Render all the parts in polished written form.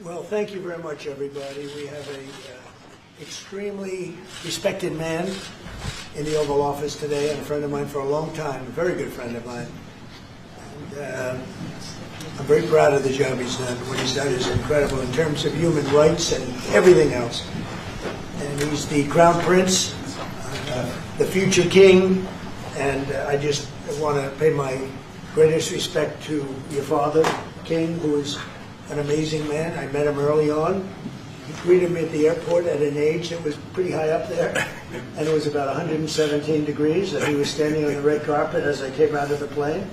Well, thank you very much, everybody. We have a extremely respected man in the Oval Office today, and a friend of mine for a long time, a very good friend of mine. And I'm very proud of the job he's done. What he's done is incredible in terms of human rights and everything else. And he's the Crown Prince, the future king, and I just want to pay my greatest respect to your father, King, who is an amazing man. I met him early on. He greeted me at the airport at an age that was pretty high up there, and it was about 117 degrees, and he was standing on the red carpet as I came out of the plane,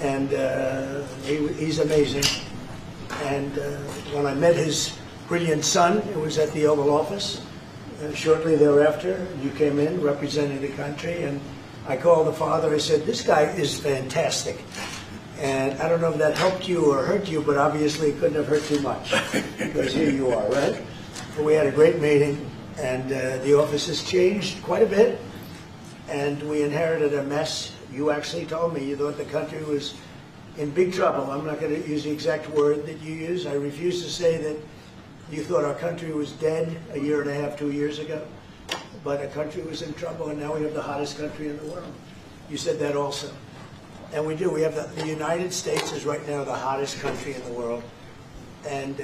and he's amazing. And when I met his brilliant son, it was at the Oval Office. Shortly thereafter, you came in representing the country, and I called the father. I said, "This guy is fantastic." And I don't know if that helped you or hurt you, but obviously it couldn't have hurt too much, because here you are, right? But we had a great meeting, and the office has changed quite a bit, and we inherited a mess. You actually told me you thought the country was in big trouble. I'm not going to use the exact word that you use. I refuse to say that you thought our country was dead a year and a half, 2 years ago, but our country was in trouble, and now we have the hottest country in the world. You said that also. And we do. We have the United States is right now the hottest country in the world. And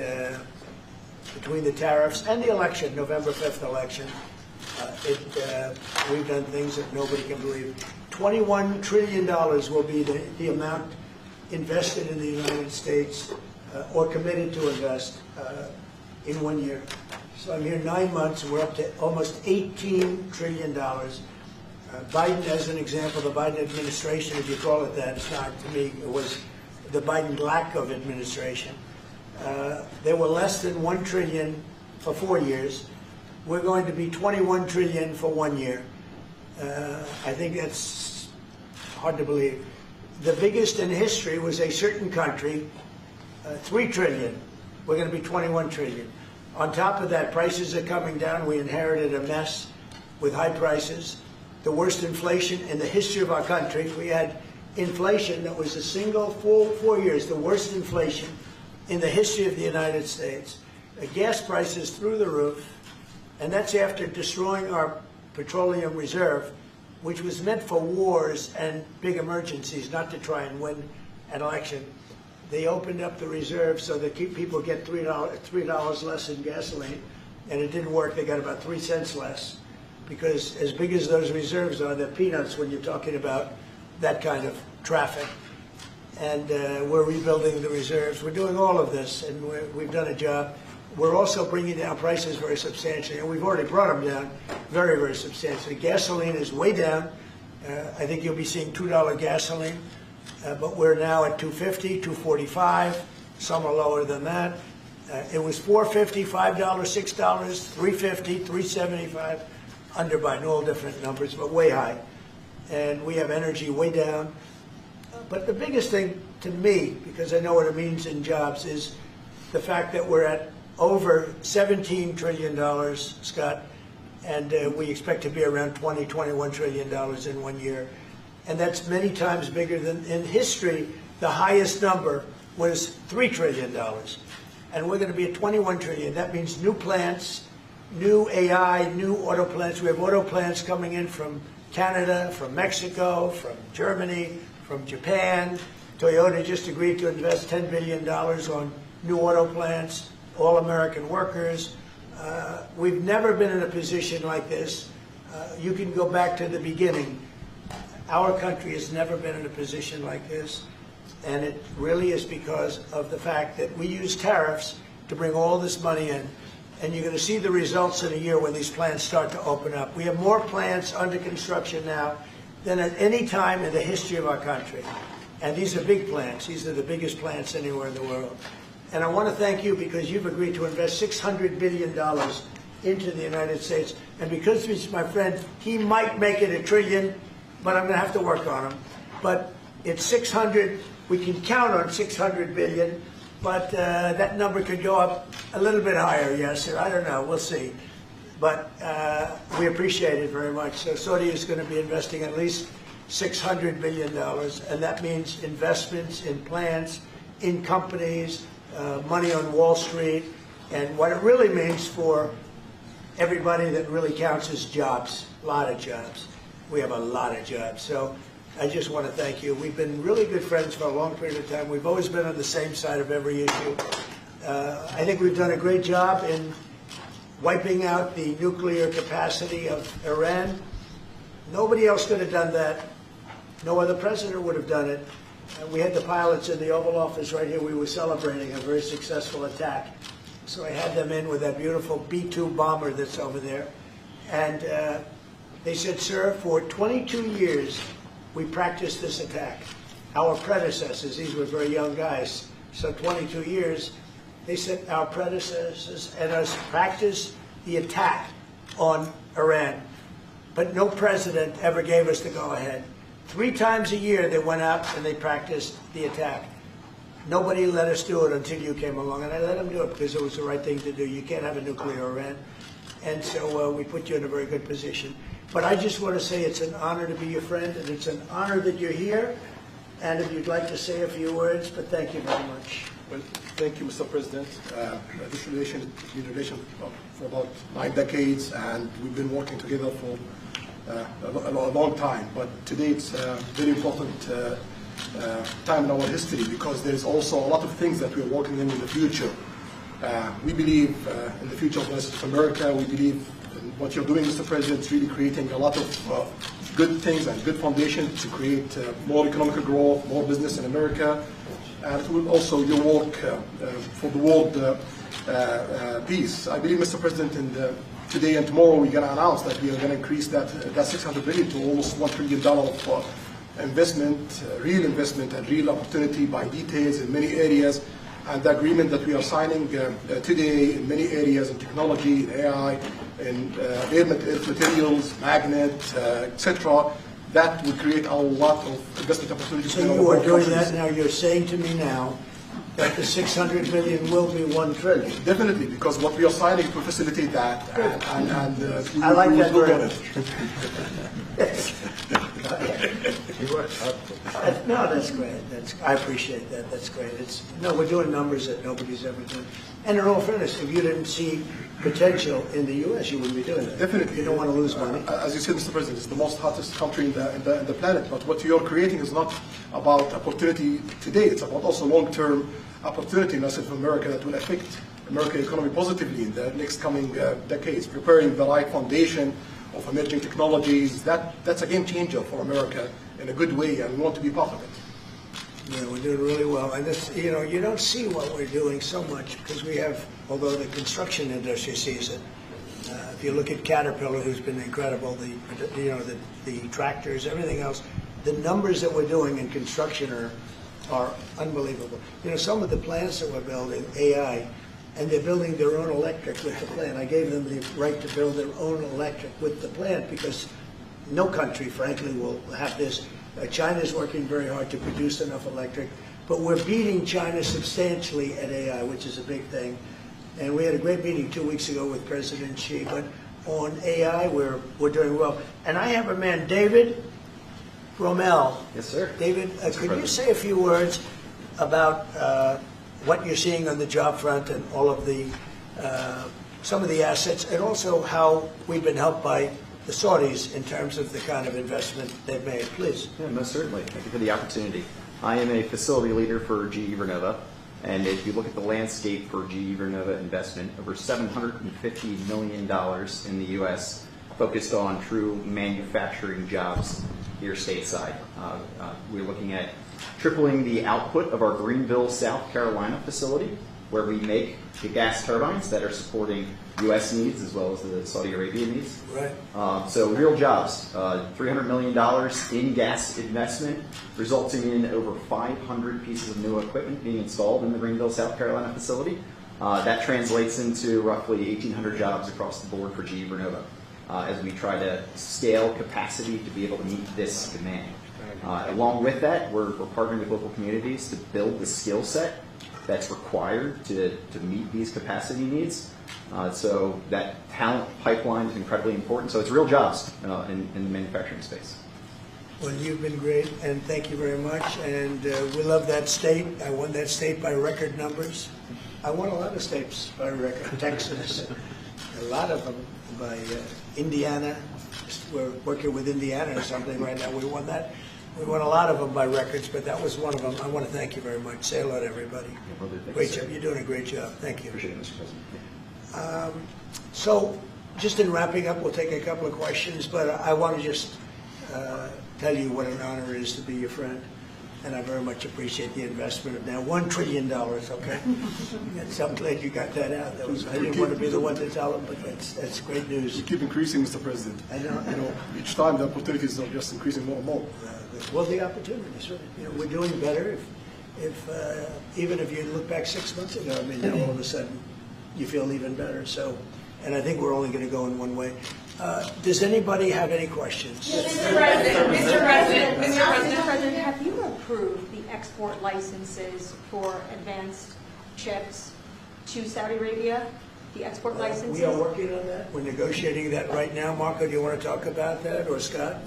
between the tariffs and the election, November 5th election, we've done things that nobody can believe. $21 trillion will be the amount invested in the United States or committed to invest in 1 year. So I'm here 9 months, and we're up to almost $18 trillion. Biden, as an example, the Biden administration, if you call it that, it's not to me, it was the Biden lack of administration. They were less than $1 trillion for 4 years. We're going to be $21 trillion for 1 year. I think that's hard to believe. The biggest in history was a certain country, $3 trillion. We're going to be $21 trillion. On top of that, prices are coming down. We inherited a mess with high prices. The worst inflation in the history of our country. We had inflation that was a single full 4 years, the worst inflation in the history of the United States. Gas prices through the roof, and that's after destroying our petroleum reserve, which was meant for wars and big emergencies, not to try and win an election. They opened up the reserve so that people get $3 less in gasoline, and it didn't work. They got about 3 cents less, because as big as those reserves are, they're peanuts when you're talking about that kind of traffic. And we're rebuilding the reserves. We're doing all of this, and we've done a job. We're also bringing down prices very substantially, and we've already brought them down very, very substantially. Gasoline is way down. I think you'll be seeing $2 gasoline, but we're now at $2.50, $2.45. Some are lower than that. It was $4.50, $5, $6, $3.50, $3.75. Under Biden, all different numbers, but way high. And we have energy way down. But the biggest thing to me, because I know what it means in jobs, is the fact that we're at over $17 trillion, Scott, and we expect to be around $21 trillion in 1 year. And that's many times bigger than, in history, the highest number was $3 trillion. And we're going to be at $21 trillion. That means new plants, new AI, new auto plants. We have auto plants coming in from Canada, from Mexico, from Germany, from Japan. Toyota just agreed to invest $10 billion on new auto plants, all American workers. We've never been in a position like this. You can go back to the beginning. Our country has never been in a position like this, and it really is because of the fact that we use tariffs to bring all this money in. And you're going to see the results in a year when these plants start to open up. We have more plants under construction now than at any time in the history of our country. And these are big plants. These are the biggest plants anywhere in the world. And I want to thank you because you've agreed to invest $600 billion into the United States. And because he's my friend, he might make it $1 trillion, but I'm going to have to work on him. But it's 600. We can count on 600 billion. But that number could go up a little bit higher, yes, or I don't know, we'll see. But we appreciate it very much. So Saudi is going to be investing at least $600 billion, and that means investments in plants, in companies, money on Wall Street, and what it really means for everybody that really counts is jobs, a lot of jobs. We have a lot of jobs. So I just want to thank you. We've been really good friends for a long period of time. We've always been on the same side of every issue. I think we've done a great job in wiping out the nuclear capacity of Iran. Nobody else could have done that. No other president would have done it. We had the pilots in the Oval Office right here. We were celebrating a very successful attack. So I had them in with that beautiful B-2 bomber that's over there. And they said, sir, for 22 years, we practiced this attack. Our predecessors, these were very young guys, so 22 years, they said our predecessors and us practiced the attack on Iran. But no president ever gave us the go-ahead. 3 times a year they went out and they practiced the attack. Nobody let us do it until you came along, and I let them do it because it was the right thing to do. You can't have a nuclear Iran. And so we put you in a very good position. But I just want to say it's an honor to be your friend, and it's an honor that you're here. And if you'd like to say a few words, but thank you very much. Well, thank you, Mr. President. This relation has been a relation for about 9 decades, and we've been working together for a long time. But today it's a very important time in our history because there's also a lot of things that we're working in the future. We believe in the future of the United States of America. We believe in what you're doing, Mr. President, is really creating a lot of good things and good foundation to create more economic growth, more business in America. And it will also your work for the world peace. I believe, Mr. President, today and tomorrow we're going to announce that we are going to increase that $600 billion to almost $1 trillion of investment, real investment and real opportunity by details in many areas. And the agreement that we are signing today in many areas in technology, in AI, in earth materials, magnet, etc., that will create a lot of investment opportunities. So you are doing that now. You're saying to me now that the $600 billion will be $1 trillion. Definitely, because what we are signing will facilitate that. And I like that very much. No, that's great. I appreciate that. That's great. We're doing numbers that nobody's ever done. And in all fairness, if you didn't see potential in the U.S., you wouldn't be doing that. Definitely. You don't want to lose money. As you said, Mr. President, it's the most hottest country in the planet. But what you're creating is not about opportunity today. It's about also long-term opportunity in the United States of America that will affect American economy positively in the next coming decades. Preparing the right foundation of emerging technologies, that's a game changer for America in a good way, and we want to be part of it. Yeah, we're doing really well. And this, you don't see what we're doing so much because we have, although the construction industry sees it. If you look at Caterpillar, who's been incredible, the tractors, everything else, the numbers that we're doing in construction are unbelievable. Some of the plants that we're building, AI, and they're building their own electric with the plant. I gave them the right to build their own electric with the plant because no country, frankly, will have this. China's working very hard to produce enough electric, but we're beating China substantially at AI, which is a big thing. And we had a great meeting 2 weeks ago with President Xi, but on AI, we're doing well. And I have a man, David Rommel. Yes, sir. David, could you say a few words about what you're seeing on the job front and all of the some of the assets, and also how we've been helped by the Saudis in terms of the kind of investment they've made, please. Yeah, most certainly. Thank you for the opportunity. I am a facility leader for GE Vernova, and if you look at the landscape for GE Vernova investment, over $750 million in the U.S. focused on true manufacturing jobs here stateside. We're looking at tripling the output of our Greenville, South Carolina facility, where we make the gas turbines that are supporting U.S. needs as well as the Saudi Arabia needs. Right. So real jobs, $300 million in gas investment, resulting in over 500 pieces of new equipment being installed in the Greenville, South Carolina facility. That translates into roughly 1,800 jobs across the board for GE Vernova as we try to scale capacity to be able to meet this demand. Along with that, we're partnering with local communities to build the skill set that's required to meet these capacity needs. So that talent pipeline is incredibly important. So it's real jobs in the manufacturing space. Well, you've been great, and thank you very much. And we love that state. I won that state by record numbers. I won a lot of states by record. Texas, a lot of them by Indiana. We're working with Indiana or something right now. We won that. We won a lot of them by records, but that was one of them. I want to thank you very much. Say hello to everybody. Great job. You're doing a great job. Thank you. Appreciate it, Mr. President. So, just in wrapping up, we'll take a couple of questions, but I want to just tell you what an honor it is to be your friend, and I very much appreciate the investment of now $1 trillion, okay? I'm glad you got that out. I didn't want to be the one to tell them, but that's great news. We keep increasing, Mr. President. I know. Each time the opportunities are just increasing more and more. Well, the opportunities, right? We're doing better. Even if you look back 6 months ago, I mean, now all of a sudden you feel even better. So, and I think we're only going to go in one way. Does anybody have any questions? Mr. President, have you approved the export licenses for advanced chips to Saudi Arabia? The export licenses? We are working on that. We're negotiating that right now. Marco, do you want to talk about that, or Scott?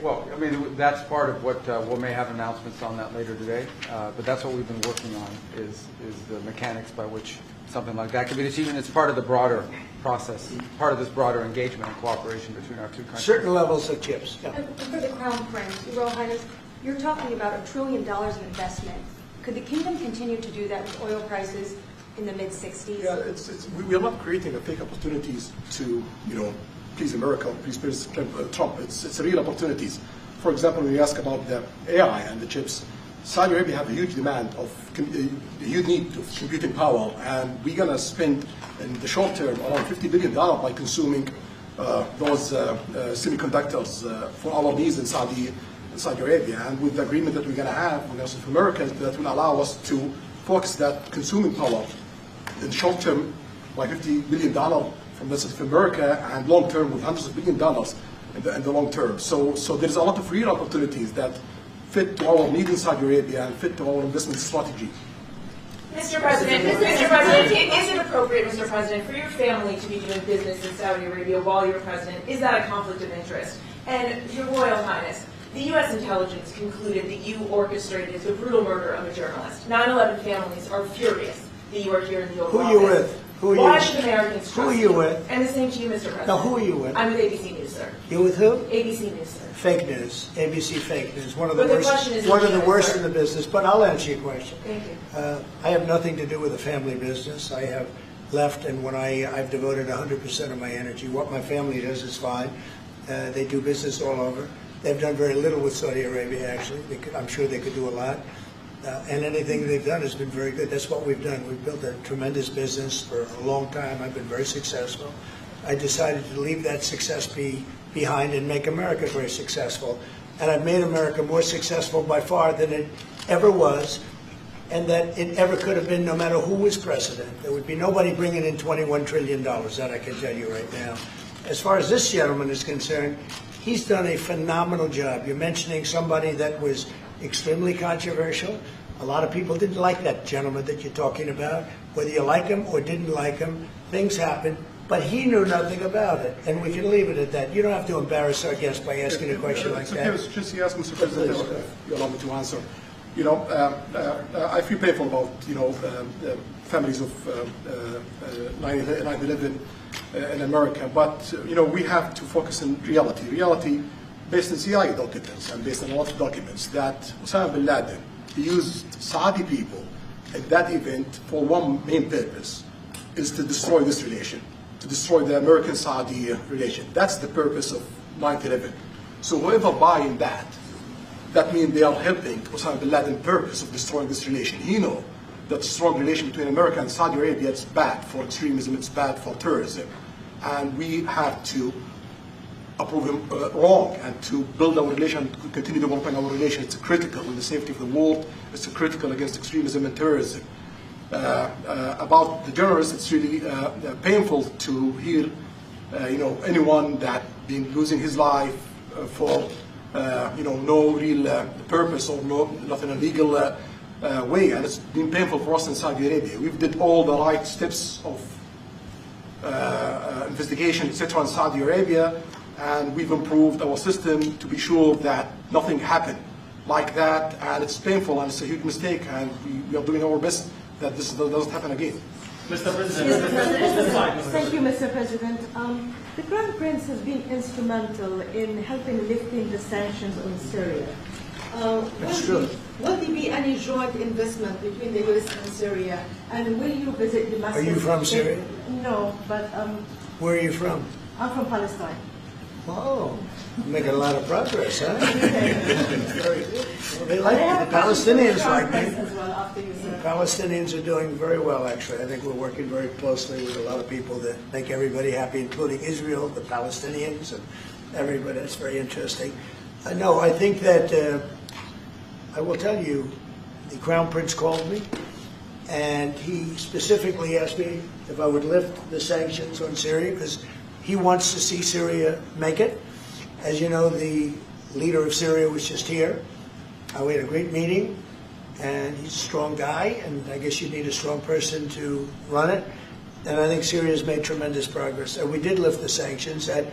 Well, I mean, that's part of what we may have announcements on that later today. But that's what we've been working on is the mechanics by which something like that could be achieved. And it's part of the broader process, part of this broader engagement and cooperation between our two countries. Certain levels of chips. Yeah. And for the Crown Prince, Your Royal Highness, you're talking about $1 trillion of investment. Could the kingdom continue to do that with oil prices in the mid-60s? Yeah, we are not creating a fake opportunities to, please America, please President Trump. It's real opportunities. For example, when you ask about the AI and the chips, Saudi Arabia have a huge demand of, a huge need of computing power, and we're going to spend in the short term around $50 billion by consuming those semiconductors for our needs in Saudi Arabia. And with the agreement that we're going to have with America, that will allow us to focus that consuming power in the short term by $50 billion from America, and long term with hundreds of $billions in the long term. So there's a lot of real opportunities that fit to our need in Saudi Arabia and fit to our investment strategy. Mr. President, is it appropriate, Mr. President, for your family to be doing business in Saudi Arabia while you're president? Is that a conflict of interest? And Your Royal Highness, the U.S. intelligence concluded that you orchestrated the brutal murder of a journalist. 9/11 families are furious that you are here in the Oval Office. Who are you with? Why should Americans trust you? Who are you with? And the same to you, Mr. President. Now, who are you with? I'm with ABC News, sir. You with who? ABC News, sir. Fake news, ABC fake news, one of the But the worst, question is one of the legitimate, worst sir. in the business. But I'll answer your question. Thank you. I have nothing to do with the family business. I have left, and when I've devoted 100% of my energy. What my family does is fine. They do business all over. They've done very little with Saudi Arabia, actually. I'm sure they could do a lot. And anything they've done has been very good. That's what we've done. We've built a tremendous business for a long time. I've been very successful. I decided to leave that success behind and make America very successful. And I've made America more successful by far than it ever was, and that it ever could have been, no matter who was president. There would be nobody bringing in $21 trillion, that I can tell you right now. As far as this gentleman is concerned, he's done a phenomenal job. You're mentioning somebody that was extremely controversial. A lot of people didn't like that gentleman that you're talking about. Whether you like him or didn't like him, things happen. But he knew nothing about it, and we can leave it at that. You don't have to embarrass our guest by asking a question like that. Just ask Mr. President, you allow me to answer. I feel painful about the families of 9/11 in America, but we have to focus on reality. Reality based on CIA documents and based on a lot of documents that Osama bin Laden used Saudi people at that event for one main purpose, is to destroy this relation, to destroy the American-Saudi relation. That's the purpose of 9/11. So whoever buying that means they are helping Osama bin Laden's purpose of destroying this relation. He knows that strong relation between America and Saudi Arabia is bad for extremism, it's bad for terrorism. And we have to approve him wrong and to build our relation, continue developing our relation. It's critical in the safety of the world. It's critical against extremism and terrorism. About the journalists, it's really painful to hear, anyone that been losing his life for, no real purpose or not in a legal way, and it's been painful for us in Saudi Arabia. We've did all the right steps of investigation, etc. in Saudi Arabia, and we've improved our system to be sure that nothing happened like that, and it's painful and it's a huge mistake, and we are doing our best that this doesn't happen again. Mr. President, Thank you, Mr. President. The Crown Prince has been instrumental in helping lifting the sanctions on Syria. That's true. Will there be any joint investment between the U.S. and Syria? And will you visit Damascus? Are you from Syria? No, but Where are you from? I'm from Palestine. Oh, making a lot of progress, huh? Very good. Well, they But like I have the Palestinians like Prince me. as well after you, sir. Palestinians are doing very well, actually. I think we're working very closely with a lot of people that make everybody happy, including Israel, the Palestinians, and everybody. It's very interesting. No, I think that I will tell you, the Crown Prince called me, and he specifically asked me if I would lift the sanctions on Syria, because he wants to see Syria make it. As you know, the leader of Syria was just here. We had a great meeting, and he's a strong guy, and I guess you need a strong person to run it. And I think Syria's made tremendous progress. We did lift the sanctions at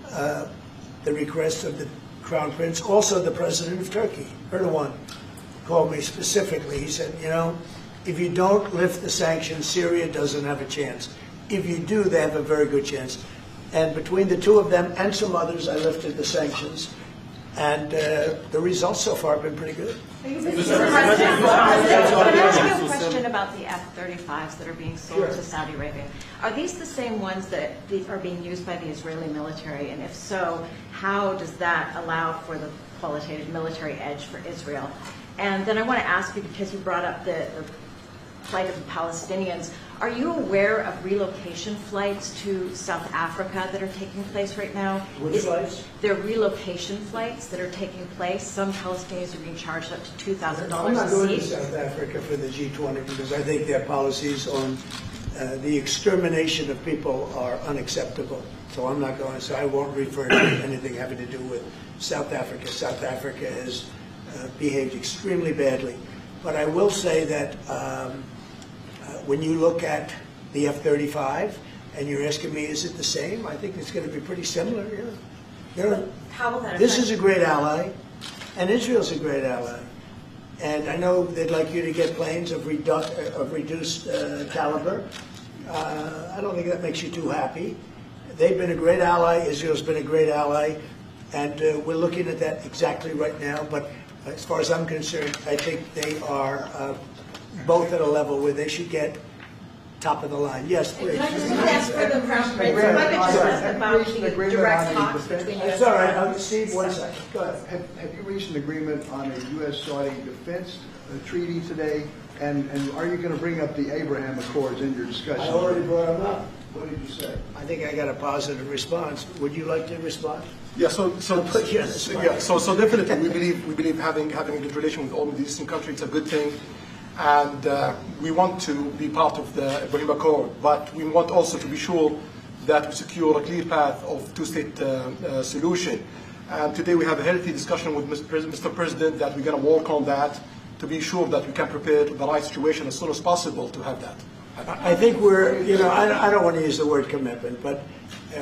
the request of the Crown Prince. Also, the President of Turkey, Erdogan, called me specifically. He said, you know, if you don't lift the sanctions, Syria doesn't have a chance. If you do, they have a very good chance. And between the two of them and some others, I lifted the sanctions. And the results so far have been pretty good. Can I ask you a question about the F-35s that are being sold to Saudi Arabia? Are these the same ones that are being used by the Israeli military? And if so, how does that allow for the qualitative military edge for Israel? And then I want to ask you, because you brought up the plight of the Palestinians, are you aware of relocation flights to South Africa that are taking place right now? Which flights? There are relocation flights that are taking place. Some Palestinians are being charged up to $2,000 I'm not a going to seat. South Africa for the G20 because I think their policies on the extermination of people are unacceptable. So I'm not going, so I won't refer to anything having to do with South Africa. South Africa has behaved extremely badly. But I will say that when you look at the F-35 and you're asking me, is it the same? I think it's going to be pretty similar, yeah. You know, How will that this affect- is a great ally, and Israel's a great ally. And I know they'd like you to get planes of reduced caliber. I don't think that makes you too happy. They've been a great ally. Israel's been a great ally. And we're looking at that exactly right now. But as far as I'm concerned, I think they are both at a level where they should get top of the line. Yes, please. Can I just ask for the Crown Prince, if I could just ask about the direct talks between you It's all right. Steve, one second. Go ahead. Have you reached an agreement on a U.S.-Saudi defense treaty today? And are you going to bring up the Abraham Accords in your discussion? I already brought them up. What did you say? I think I got a positive response. Would you like to respond? Yeah, so put you on the spot. so definitely we believe having a good relation with all of the Eastern countries is a good thing, and we want to be part of the Ibrahim Accord, but we want also to be sure that we secure a clear path of two-state solution. And today we have a healthy discussion with Mr. President that we're going to work on that to be sure that we can prepare the right situation as soon as possible to have that. I think we're, you know, I don't want to use the word commitment, but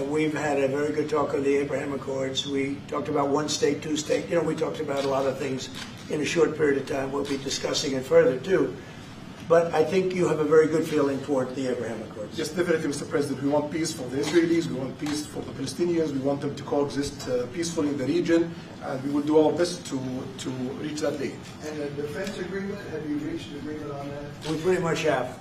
we've had a very good talk on the Abraham Accords. We talked about one state, two state. You know, we talked about a lot of things in a short period of time. We'll be discussing it further, too. But I think you have a very good feeling toward the Abraham Accords. Yes, definitely, Mr. President. We want peace for the Israelis. We want peace for the Palestinians. We want them to coexist peacefully in the region. And we will do our best to reach that day. And the defense agreement, have you reached an agreement on that? We pretty much have.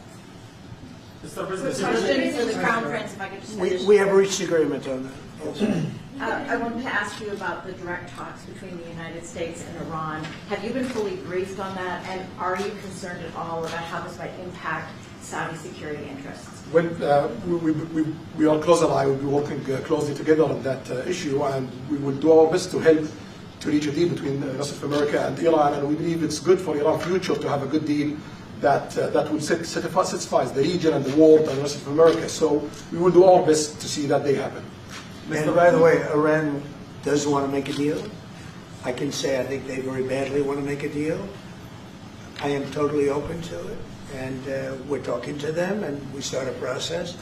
Mr. President, Question for the Crown Prince, if I could just finish. We have reached agreement on that. Yes. I wanted to ask you about the direct talks between the United States and Iran. Have you been fully briefed on that, and are you concerned at all about how this might impact Saudi security interests? Well, we are close ally. We'll be working closely together on that issue, and we will do our best to help to reach a deal between the rest of America and Iran. And we believe it's good for Iran's future to have a good deal that will satisfy the region and the world and the rest of America. So we will do our best to see that day happen. And by the way, Iran does want to make a deal. I can say I think they very badly want to make a deal. I am totally open to it. And we're talking to them, and we start a process.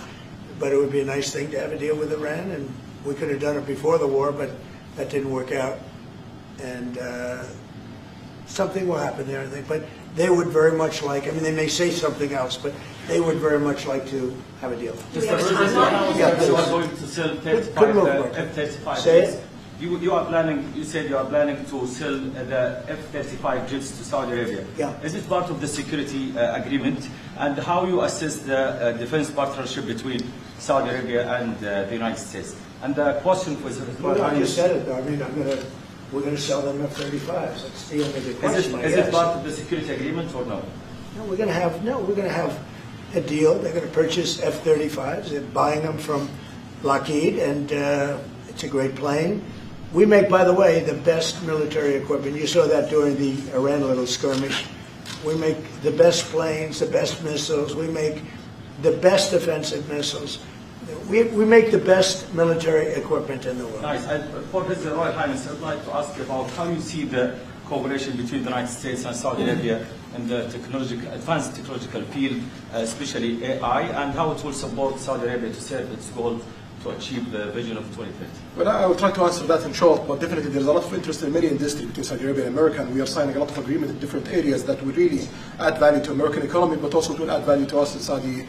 But it would be a nice thing to have a deal with Iran, and We could have done it before the war, but that didn't work out. And something will happen there, I think. But they would very much like, I mean, they may say something else, but they would very much like to have a deal. Mr. President, you are going to sell 35 F-35 Say jets. it. You are planning, you said you are planning to sell the F-35 jets to Saudi Arabia. Yeah. Is it part of the security agreement? And how you assess the defense partnership between Saudi Arabia and the United States? And the question was... Well, I just said it, though. I mean, we're going to sell them F-35s. That's the only good question. Is it part of the security agreement or no? No, we're going to have a deal. They're going to purchase F-35s. They're buying them from Lockheed, and it's a great plane. We make, by the way, the best military equipment. You saw that during the Iran little skirmish. We make the best planes, the best missiles. We make the best defensive missiles. We make the best military equipment in the world. Nice. For His Royal Highness, I would like to ask you about how you see the cooperation between the United States and Saudi Arabia in the advanced technological field, especially AI, and how it will support Saudi Arabia to serve its goal to achieve the vision of 2050. Well, I will try to answer that in short, but definitely there's a lot of interest in many industries between Saudi Arabia and America, and we are signing a lot of agreements in different areas that will really add value to American economy, but also will add value to us in Saudi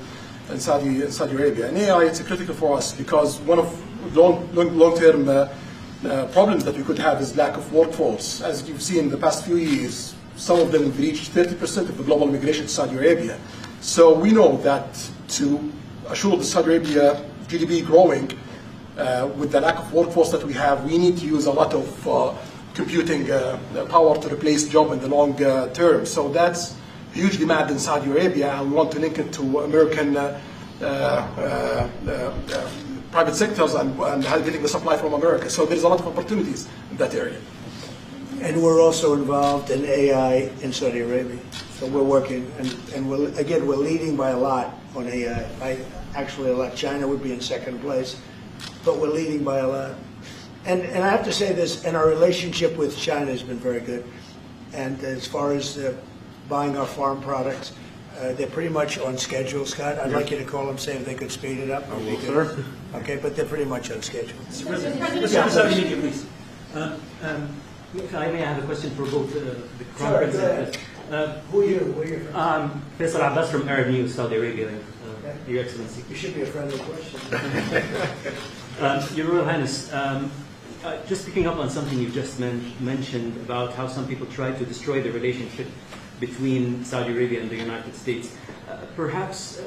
Arabia. And AI, it's critical for us because one of long-term problems that we could have is lack of workforce. As you've seen in the past few years, some of them have reached 30% of the global migration to Saudi Arabia. So we know that to assure the Saudi Arabia GDP growing, with the lack of workforce that we have, we need to use a lot of computing power to replace job in the long term. So that's huge demand in Saudi Arabia, and we want to link it to American private sectors and getting the supply from America. So there's a lot of opportunities in that area. And we're also involved in AI in Saudi Arabia. So we're working, and we're leading by a lot on AI. Actually, a lot. China would be in second place, but we're leading by a lot. And I have to say this, and our relationship with China has been very good. And as far as buying our farm products, they're pretty much on schedule, Scott. I'd like you to call them, say if they could speed it up. Sure. Okay, but they're pretty much on schedule. Mr. President, please. If I may, I have a question for both the Crown Prince. Who are you? I'm Faisal Abbas from Arab News, Saudi Arabia, Your Excellency. You should be a friendly question. Your Royal Highness, just picking up on something you just mentioned about how some people try to destroy the relationship between Saudi Arabia and the United States. Perhaps,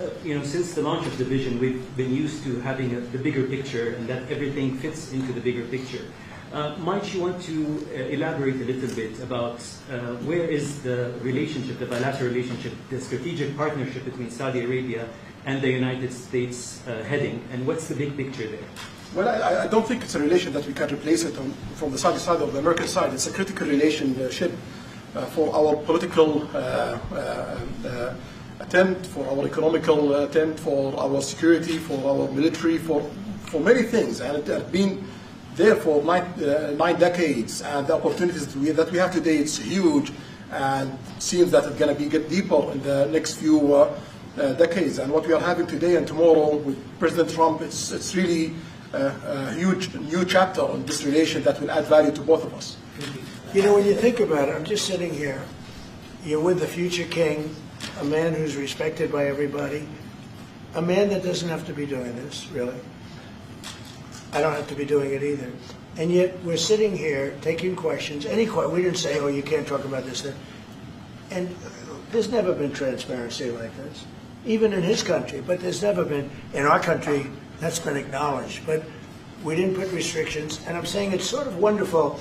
since the launch of the vision, we've been used to having the bigger picture and that everything fits into the bigger picture. Might you want to elaborate a little bit about where is the relationship, the bilateral relationship, the strategic partnership between Saudi Arabia and the United States heading, and what's the big picture there? Well, I don't think it's a relation that we can replace it from the Saudi side or the American side. It's a critical relationship for our political attempt, for our economical attempt, for our security, for our military, for many things. And it has been there for 9 decades, and the opportunities that we have today, it's huge, and it seems that it's going to get deeper in the next few decades. And what we are having today and tomorrow with President Trump, it's really a huge new chapter in this relation that will add value to both of us. When you think about it, I'm just sitting here. You're with the future king, a man who's respected by everybody, a man that doesn't have to be doing this, really. I don't have to be doing it either. And yet we're sitting here taking questions. We didn't say, oh, you can't talk about this. And there's never been transparency like this, even in his country. But there's never been, in our country, that's been acknowledged. But we didn't put restrictions. And I'm saying it's sort of wonderful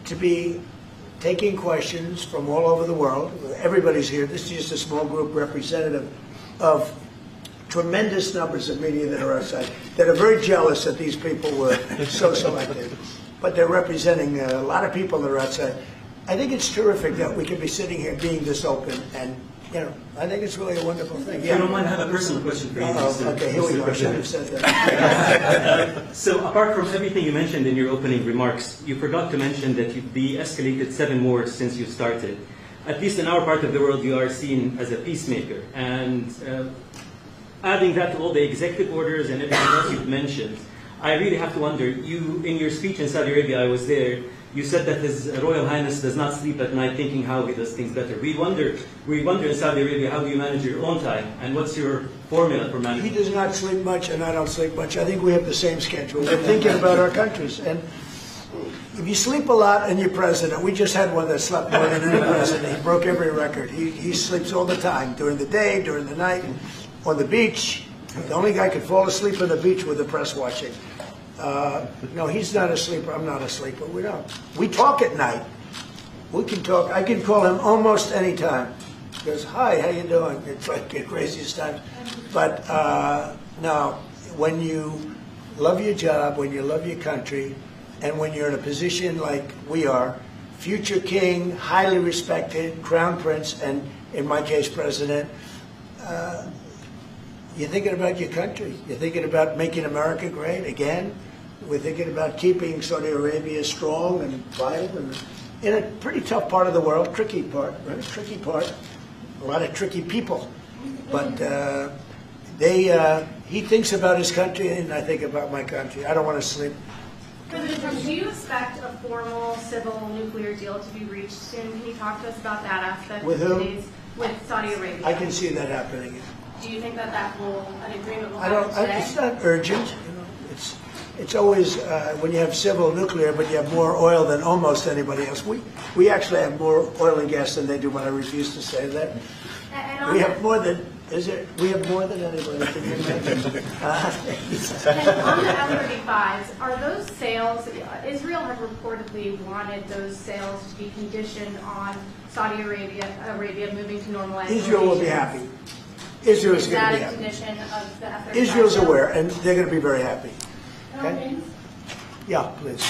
to be taking questions from all over the world. Everybody's here. This is just a small group representative of tremendous numbers of media that are outside, that are very jealous that these people were so selected. But they're representing a lot of people that are outside. I think it's terrific that we can be sitting here being this open, and I think it's really a wonderful thing. If you don't mind, I have a personal question for you. Okay, here we go. I should have said that. So apart from everything you mentioned in your opening remarks, you forgot to mention that you've de-escalated 7 wars since you started. At least in our part of the world, you are seen as a peacemaker. And adding that to all the executive orders and everything else you've mentioned, I really have to wonder, you, in your speech in Saudi Arabia, I was there, you said that His Royal Highness does not sleep at night thinking how he does things better. We wonder in Saudi Arabia, how do you manage your own time, and what's your formula for managing? He does not sleep much, and I don't sleep much. I think we have the same schedule. We're thinking about our countries. And if you sleep a lot and you're president, we just had one that slept more than any president. He broke every record. He sleeps all the time, during the day, during the night, on the beach. The only guy could fall asleep on the beach with the press watching. No, he's not a sleeper. I'm not a sleeper. We don't. We talk at night. We can talk. I can call him almost any time. He goes, "Hi, how you doing?" It's like the craziest times. But no, when you love your job, when you love your country, and when you're in a position like we are, future king, highly respected, crown prince, and in my case, president, you're thinking about your country. You're thinking about making America great again. We're thinking about keeping Saudi Arabia strong and vital, and in a pretty tough part of the world, tricky part, right? Tricky part. A lot of tricky people. But he thinks about his country, and I think about my country. I don't want to sleep. President Trump, do you expect a formal civil nuclear deal to be reached soon? Can you talk to us about that aspect? With of who? today's, with Saudi Arabia. I can see that happening. Do you think that an agreement will I happen don't. today? It's not urgent. You know, it's always when you have civil nuclear, but you have more oil than almost anybody else. We actually have more oil and gas than they do, but I refuse to say that. And We have more than. We have more than anybody. Can you imagine? And on the F-35s, are those sales? Israel has reportedly wanted those sales to be conditioned on Saudi Arabia moving to normalized. Israel will be happy. Israel is Is going to that be a happy. condition of the F-35? Israel's aware, and they're going to be very happy. Hello, Okay? friends. Yeah, please.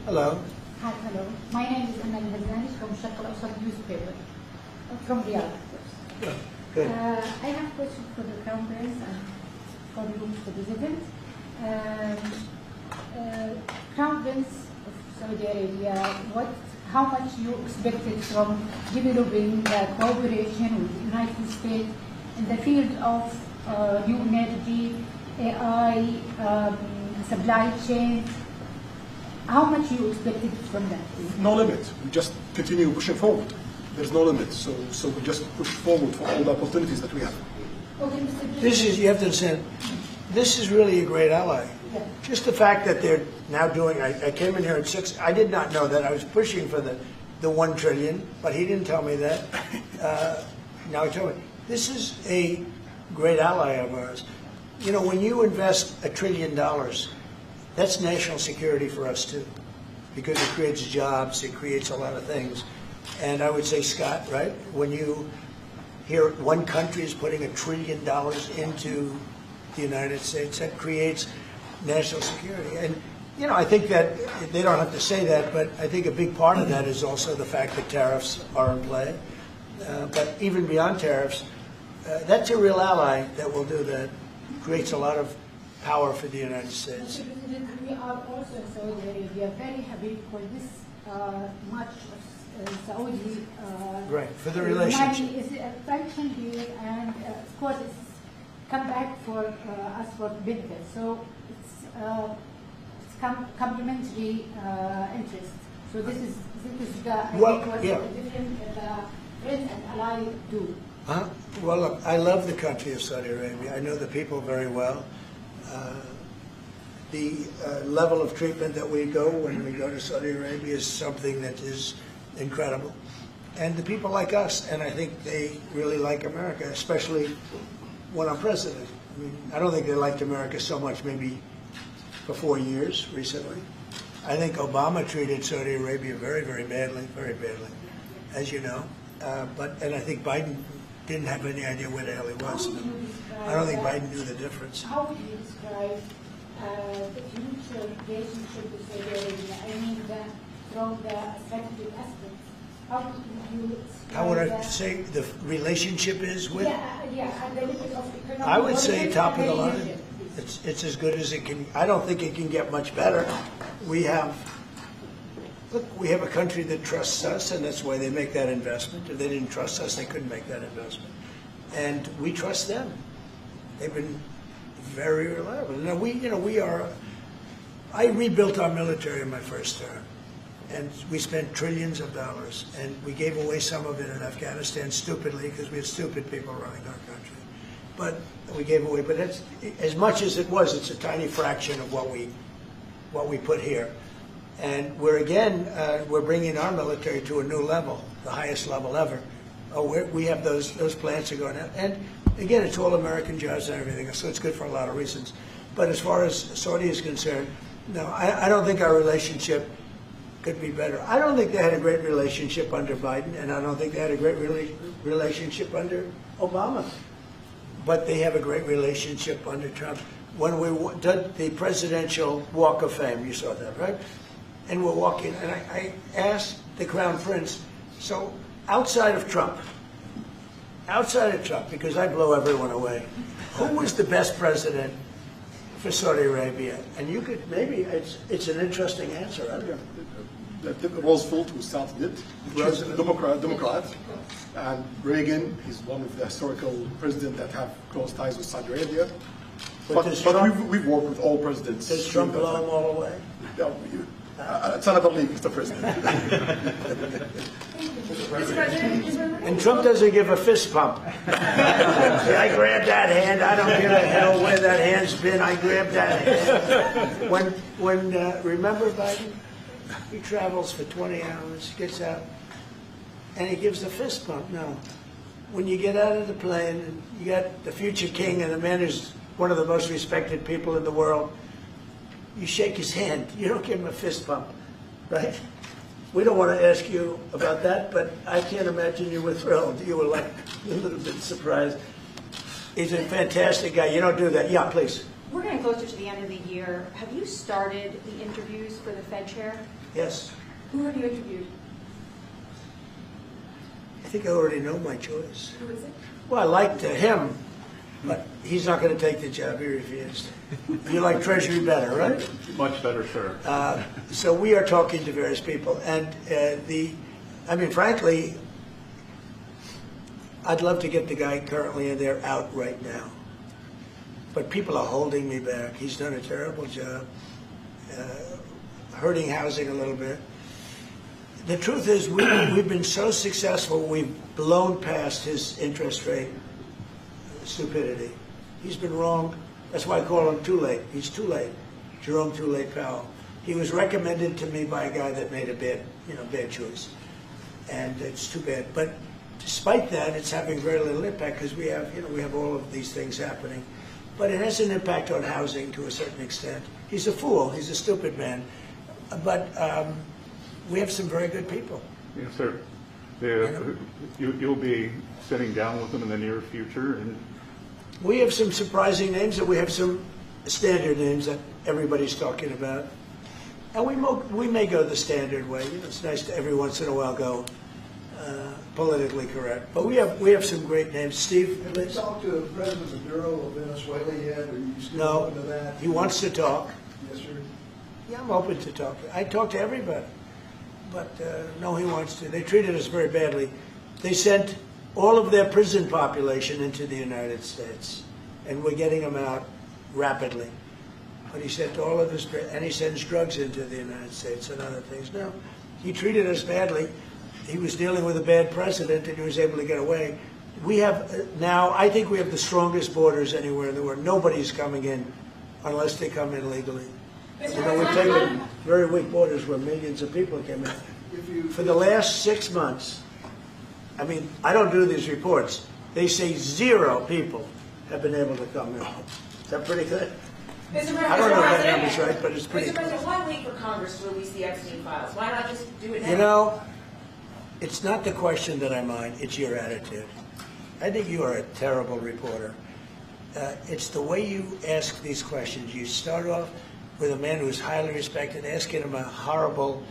Hello. Hi, hello. My name is Mohammed from Sharq al-Awsat newspaper, from Riyadh, of course. Good. Good. I have a question for the Crown Prince and for the President. Crown Prince of Saudi Arabia, how much you expected from developing the cooperation with the United States in the field of new energy, AI, supply chain? How much you expected from that? No limit. We just continue pushing forward. There's no limit. So we just push forward for all the opportunities that we have. Okay, Mr. President. You have to understand, this is really a great ally. Yeah. Just the fact that they're now doing, I came in here at 6, I did not know that. I was pushing for the 1 trillion, but he didn't tell me that. Now he told me. This is a great ally of ours. You know, when you invest $1 trillion, that's national security for us too, because it creates jobs, it creates a lot of things. And I would say, Scott, right, when you hear one country is putting $1 trillion into the United States, that creates national security. And, you know, I think that they don't have to say that, but I think a big part of that is also the fact that tariffs are in play. But even beyond tariffs, that's a real ally that will do that, creates a lot of power for the United States. Mr. President, we are also in Saudi Arabia very happy for this much of Saudi. Right, for the relationship. Money is attention here, and of course it's come back for us for benefit. So it's complementary interest. So this is the I think what the different friends and allies do. Well, look, I love the country of Saudi Arabia. I know the people very well. The level of treatment that we go when we go to Saudi Arabia is something that is incredible. And the people like us, and I think they really like America, especially when I'm president. I mean, I don't think they liked America so much maybe for 4 years recently. I think Obama treated Saudi Arabia very, very badly, as you know. And I think Biden didn't have any idea where the hell he was. I don't think Biden knew the difference. How would you describe the future relationship with Saudi Arabia? I mean, from the strategic aspect. How would you describe How would I say the relationship is with? Yeah, at the level of economic. I would say top of the line. relationship. It's as good as it can. I don't think it can get much better. We have a country that trusts us, and that's why they make that investment. If they didn't trust us, they couldn't make that investment. And we trust them. They've been very reliable. Now we are I rebuilt our military in my first term, and we spent trillions of dollars, and we gave away some of it in Afghanistan stupidly because we had stupid people running our country. But we gave away, but that's, as much as it was, it's a tiny fraction of what we put here. And we're again, we're bringing our military to a new level, the highest level ever. We have those plans are going out. And again, it's all American jobs and everything, so it's good for a lot of reasons. But as far as Saudi is concerned, no, I don't think our relationship could be better. I don't think they had a great relationship under Biden, and I don't think they had a great relationship under Obama. But they have a great relationship under Trump. When we did the presidential Walk of Fame, you saw that, right? And we're walking, and I asked the Crown Prince, so outside of Trump, because I blow everyone away, who was the best president for Saudi Arabia? And you could, maybe, it's an interesting answer. I don't know. Roosevelt, who started it, was a Democrat, and Reagan, he's one of the historical presidents that have close ties with Saudi Arabia. But we've worked with all presidents. Does Trump blow them all away? No, it's another league, Mr. President. And Trump doesn't give a fist pump. I grabbed that hand. I don't give a hell where that hand's been. I grabbed that hand. When remember Biden? He travels for 20 hours, gets out, and he gives a fist bump. No. When you get out of the plane, and you got the future king and the man who's one of the most respected people in the world, you shake his hand. You don't give him a fist bump, right? We don't want to ask you about that, but I can't imagine you were thrilled. You were like a little bit surprised. He's a fantastic guy. You don't do that. Yeah, please. We're getting closer to the end of the year. Have you started the interviews for the Fed chair? Yes. Who have you interviewed? I think I already know my choice. Who is it? Well, I liked him, but he's not going to take the job. He refused. You like Treasury better, right? Much better, sir. So we are talking to various people, and I mean, frankly, I'd love to get the guy currently in there out right now. But people are holding me back. He's done a terrible job, hurting housing a little bit. The truth is, we've been so successful, we've blown past his interest rate stupidity. He's been wrong. That's why I call him too late. He's too late. Jerome Too Late Powell. He was recommended to me by a guy that made a bad choice. And it's too bad. But despite that, it's having very little impact because we have all of these things happening. But it has an impact on housing to a certain extent. He's a fool. He's a stupid man. But we have some very good people. Yes, sir. You'll be sitting down with them in the near future, and we have some surprising names, and we have some standard names that everybody's talking about. And we may go the standard way. It's nice to every once in a while go politically correct. But we have some great names. Steve, have you talked to the President of the Bureau of Venezuela yet? Are you still open to that? He wants to talk. Yes, sir. Yeah, I'm open to talk. I talk to everybody. But no, he wants to. They treated us very badly. They sent all of their prison population into the United States, and we're getting them out rapidly. But he sent all of his, and he sends drugs into the United States and other things. No, he treated us badly. He was dealing with a bad president, and he was able to get away. We have now, I think we have the strongest borders anywhere in the world. Nobody's coming in unless they come in legally. You know, we've taken very weak borders where millions of people came in. For the last 6 months, I mean, I don't do these reports. They say 0 people have been able to come in. Is that pretty good? I don't know if that number's right, but it's pretty Mr. President, why wait for Congress to release the Epstein Files? Why not just do it now? You know, it's not the question that I mind, it's your attitude. I think you are a terrible reporter. It's the way you ask these questions. You start off with a man who's highly respected, asking him a horrible,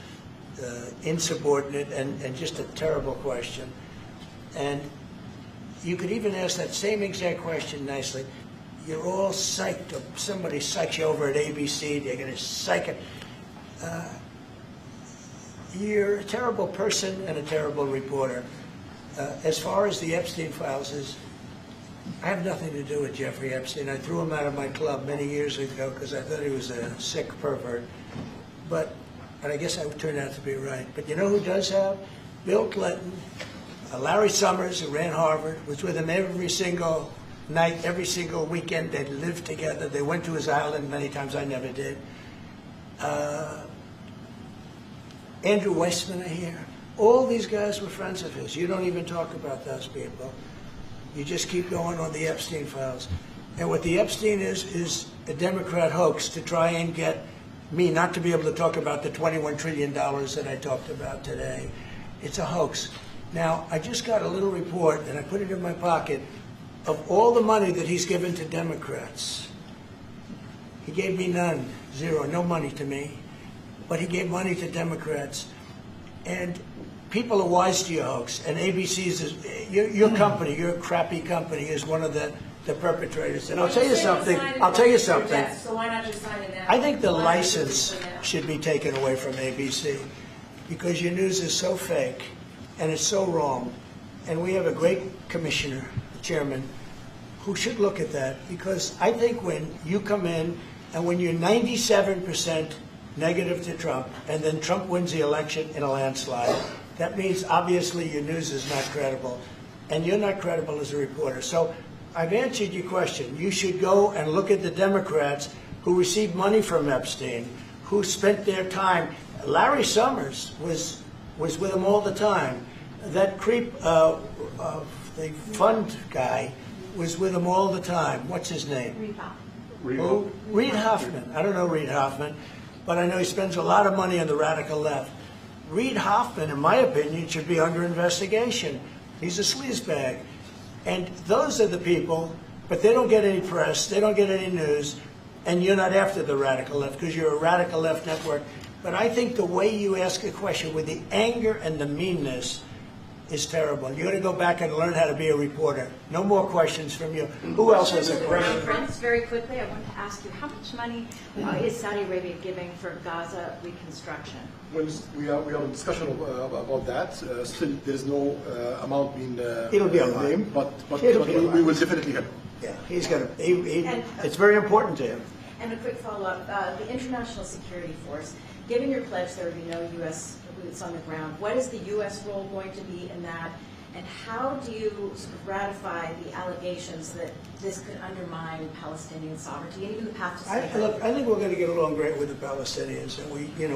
insubordinate, and just a terrible question. And you could even ask that same exact question nicely. You're all psyched, or somebody psychs you over at ABC, they're going to psych it. You're a terrible person and a terrible reporter. As far as the Epstein Files is, I have nothing to do with Jeffrey Epstein. I threw him out of my club many years ago because I thought he was a sick pervert. And I guess I turned out to be right. But you know who does have? Bill Clinton, Larry Summers, who ran Harvard, was with him every single night, every single weekend. They lived together. They went to his island many times. I never did. Andrew Weissman here. All these guys were friends of his. You don't even talk about those people. You just keep going on the Epstein Files. And what the Epstein is a Democrat hoax to try and get me not to be able to talk about the $21 trillion that I talked about today. It's a hoax. Now, I just got a little report, and I put it in my pocket, of all the money that he's given to Democrats. He gave me none, zero, no money to me. But he gave money to Democrats. And people are wise to your hoax. And ABC's, your company, your crappy company, is one of the perpetrators. And I'll tell you something. So why not just sign it now? I think the license should be taken away from ABC because your news is so fake and it's so wrong. And we have a great commissioner, chairman, who should look at that, because I think when you come in and when you're 97% negative to Trump and then Trump wins the election in a landslide, that means obviously your news is not credible and you're not credible as a reporter. So I've answered your question. You should go and look at the Democrats who received money from Epstein, who spent their time. Larry Summers was with him all the time. That creep, the fund guy, was with him all the time. What's his name? Reid Hoffman. Who? Reid Hoffman. I don't know Reid Hoffman, but I know he spends a lot of money on the radical left. Reid Hoffman, in my opinion, should be under investigation. He's a sleazebag. And those are the people, but they don't get any press, they don't get any news, and you're not after the radical left because you're a radical left network. But I think the way you ask a question with the anger and the meanness is terrible. You got to go back and learn how to be a reporter. No more questions from you. Who else has a question? Friends, very quickly, I want to ask you, how much money is Saudi Arabia giving for Gaza reconstruction? Well, we are in discussion about that. Still, there is no amount being It'll be named, but we will definitely help. Yeah, he's going to. It's very important to him. And a quick follow-up: the International Security Force. Given your pledge, there would be no U.S. boots on the ground. What is the U.S. role going to be in that? And how do you sort of ratify the allegations that this could undermine Palestinian sovereignty and even the path to statehood? Look, I think we're going to get along great with the Palestinians, and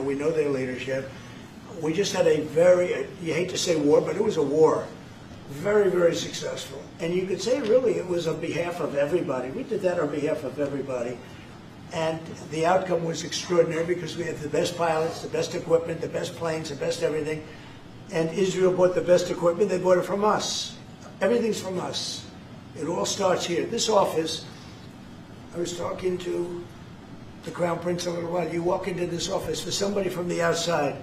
we know their leadership. We just had a very, you hate to say war, but it was a war, very, very successful. And you could say really it was on behalf of everybody. We did that on behalf of everybody. And the outcome was extraordinary because we had the best pilots, the best equipment, the best planes, the best everything. And Israel bought the best equipment. They bought it from us. Everything's from us. It all starts here. This office, I was talking to the Crown Prince a little while. You walk into this office, for somebody from the outside,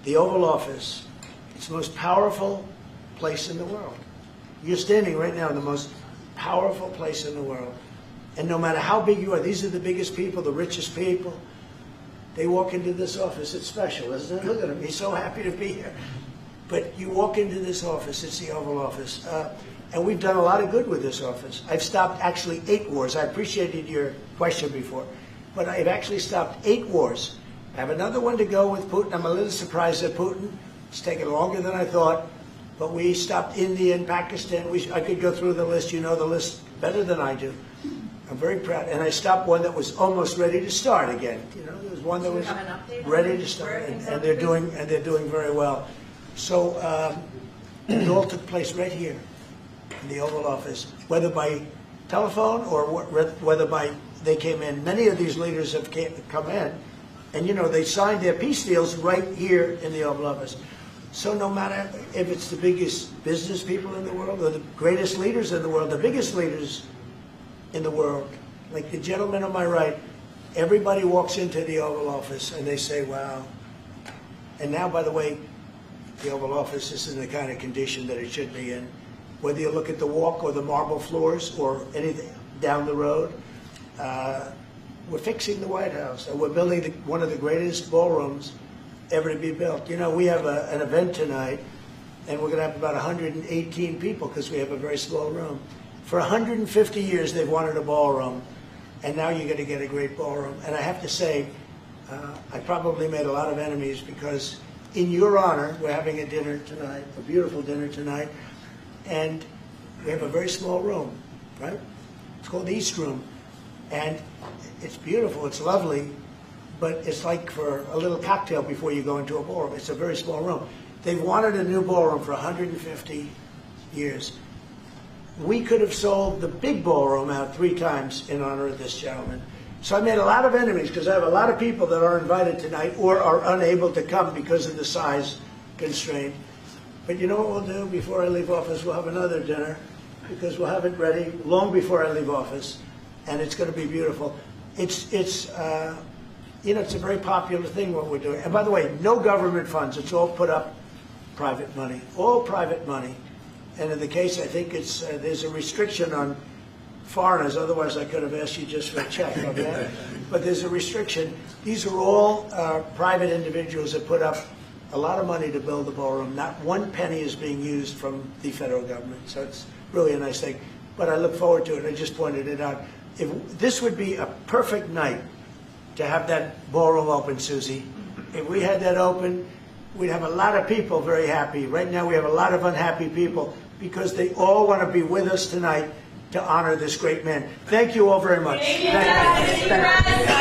the Oval Office, it's the most powerful place in the world. You're standing right now in the most powerful place in the world. And no matter how big you are, these are the biggest people, the richest people. They walk into this office. It's special, isn't it? Look at him. He's so happy to be here. But you walk into this office. It's the Oval Office. And we've done a lot of good with this office. I've stopped actually 8 wars. I appreciated your question before. But I've actually stopped 8 wars. I have another one to go with Putin. I'm a little surprised at Putin. It's taken longer than I thought. But we stopped India and Pakistan. I could go through the list. You know the list better than I do. I'm very proud. And I stopped one that was almost ready to start again. You know, there was one that was ready to start, and they're doing very well. So it all took place right here in the Oval Office, whether by telephone or whether by they came in. Many of these leaders have come in, and you know they signed their peace deals right here in the Oval Office. So no matter if it's the biggest business people in the world or the greatest leaders in the world, the biggest leaders in the world, like the gentleman on my right, everybody walks into the Oval Office and they say, wow. And now, by the way, the Oval Office is in the kind of condition that it should be in. Whether you look at the walk or the marble floors or anything down the road, we're fixing the White House. And we're building one of the greatest ballrooms ever to be built. You know, we have an event tonight, and we're going to have about 118 people because we have a very small room. For 150 years, they've wanted a ballroom, and now you're going to get a great ballroom. And I have to say, I probably made a lot of enemies because in your honor, we're having a dinner tonight, a beautiful dinner tonight, and we have a very small room, right? It's called the East Room, and it's beautiful, it's lovely, but it's like for a little cocktail before you go into a ballroom. It's a very small room. They've wanted a new ballroom for 150 years. We could have sold the big ballroom out 3 times in honor of this gentleman. So I made a lot of enemies because I have a lot of people that are invited tonight or are unable to come because of the size constraint. But you know what we'll do before I leave office? We'll have another dinner because we'll have it ready long before I leave office, and it's going to be beautiful. It's you know, it's a very popular thing what we're doing. And by the way, no government funds. It's all put up private money, all private money. And in the case, I think it's there's a restriction on foreigners. Otherwise, I could have asked you just for a check, okay? But there's a restriction. These are all private individuals that put up a lot of money to build the ballroom. Not one penny is being used from the federal government. So it's really a nice thing. But I look forward to it. I just pointed it out. If this would be a perfect night to have that ballroom open, Susie. If we had that open, we'd have a lot of people very happy. Right now we have a lot of unhappy people because they all want to be with us tonight to honor this great man. Thank you all very much. Thank you.